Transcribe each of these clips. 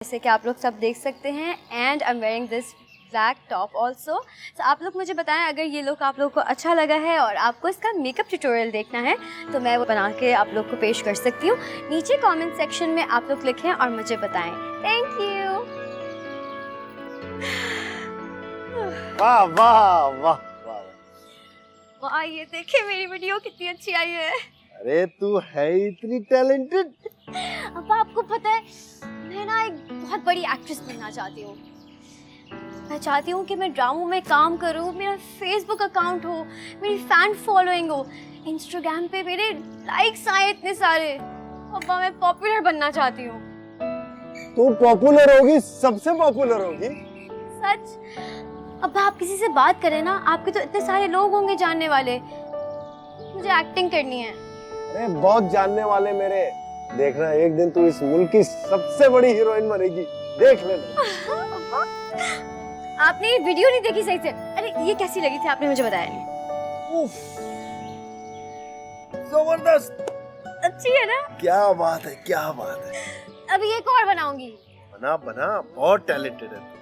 जैसे कि आप लोग सब देख सकते हैं and I am wearing this black top also. तो आप लोग मुझे बताएं अगर ये लुक आप लोग को अच्छा लगा है और आपको इसका मेकअप ट्यूटोरियल देखना है तो मैं वो बना के आप लोग को पेश कर सकती हूँ। नीचे कमेंट सेक्शन में आप लोग लिखें और मुझे बताएं। Thank you. वाह वाह वाह वाह। वाह, ये देखिए मेरी वीडियो कितनी अच्छी आई है। अरे तू है इतनी टैलेंटेड। अब आपको पता है मैं ना एक बहुत बड़ी एक्ट्रेस बनना चाहती हूँ। मैं चाहती हूँ कि मैं ड्रामों में काम करूँ, मेरा फेसबुक अकाउंट हो, मेरी फैन फॉलोइंग हो, इंस्टाग्राम पे मेरे लाइक्स आए इतने सारे। अब्बा मैं पॉपुलर बनना चाहती हूँ। तू पॉपुलर होगी, सबसे पॉपुलर होगी। सच। अब्बा आप किसी से बात करें ना, आपके तो इतने सारे लोग होंगे जानने वाले। मुझे एक्टिंग करनी है। अरे बहुत जानने वाले मेरे, देखना एक दिन तू इस मुल्क की सबसे बड़ी हीरोइन बनेगी, देख लेना। आपने ये वीडियो नहीं देखी सही से? अरे ये कैसी लगी थी आपने मुझे बताया नहीं। उफ, जबरदस्त। अच्छी है ना? क्या बात है, क्या बात है। अभी एक और बनाऊंगी। बना बना, बहुत टैलेंटेड है।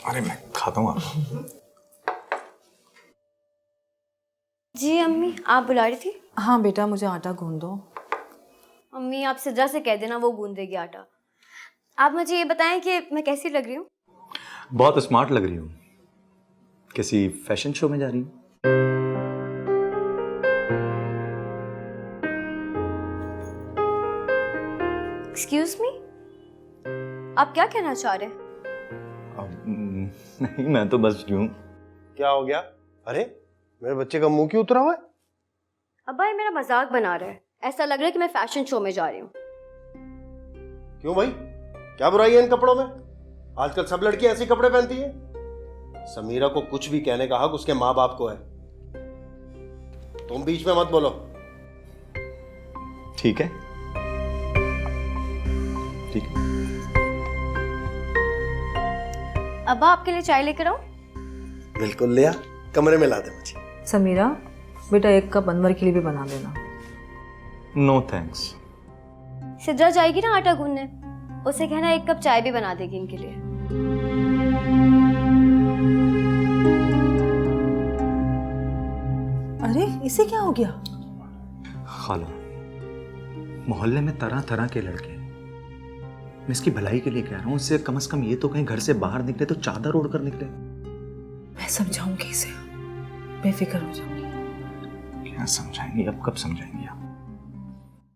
अरे मैं खाता हूँ आपको। जी अम्मी, आप बुला रही थी? हाँ बेटा, मुझे आटा गूंद दो। अम्मी आप सिद्रा से कह देना, वो गूंद देगी आटा। आप मुझे ये बताएं कि मैं कैसी लग रही हूँ? बहुत स्मार्ट लग रही हूँ। किसी फैशन शो में जा रही हूँ? एक्सक्यूज मी, आप क्या कहना चाह रहे हैं? नहीं, मैं तो बस यूं। क्या हो गया? अरे मेरे बच्चे का मुंह क्यों उतरा हुआ है? अब्बा ये मेरा मजाक बना रहा है। ऐसा लग रहा है कि मैं फैशन शो में जा रही हूँ। क्यों भाई, क्या बुराई है इन कपड़ों में? आजकल सब लड़कियां ऐसे कपड़े पहनती हैं। समीरा को कुछ भी कहने का हक उसके माँ बाप को है। तुम बीच में मत बोलो। ठीक है, ठीक है। अब्बा आपके लिए चाय लेकर आऊं? बिल्कुल ले आ, कमरे में ला दे मुझे। समीरा बेटा, एक कप अनवर के लिए भी बना देना। No thanks. सिद्रा जाएगी ना आटा गूंदने, उसे कहना एक कप चाय भी बना देगी इनके लिए। अरे इसे क्या हो गया? खाला, मोहल्ले में तरह तरह के लड़के हैं। मैं इसकी भलाई के लिए कह रहा हूँ, इससे कम से कम ये तो कहीं घर से बाहर निकले तो चादर ओढ़ कर निकले। मैं समझाऊंगी इसे, बेफिक्र हो जाऊंगी। क्या समझाएंगी? अब कब समझाएंगी आप?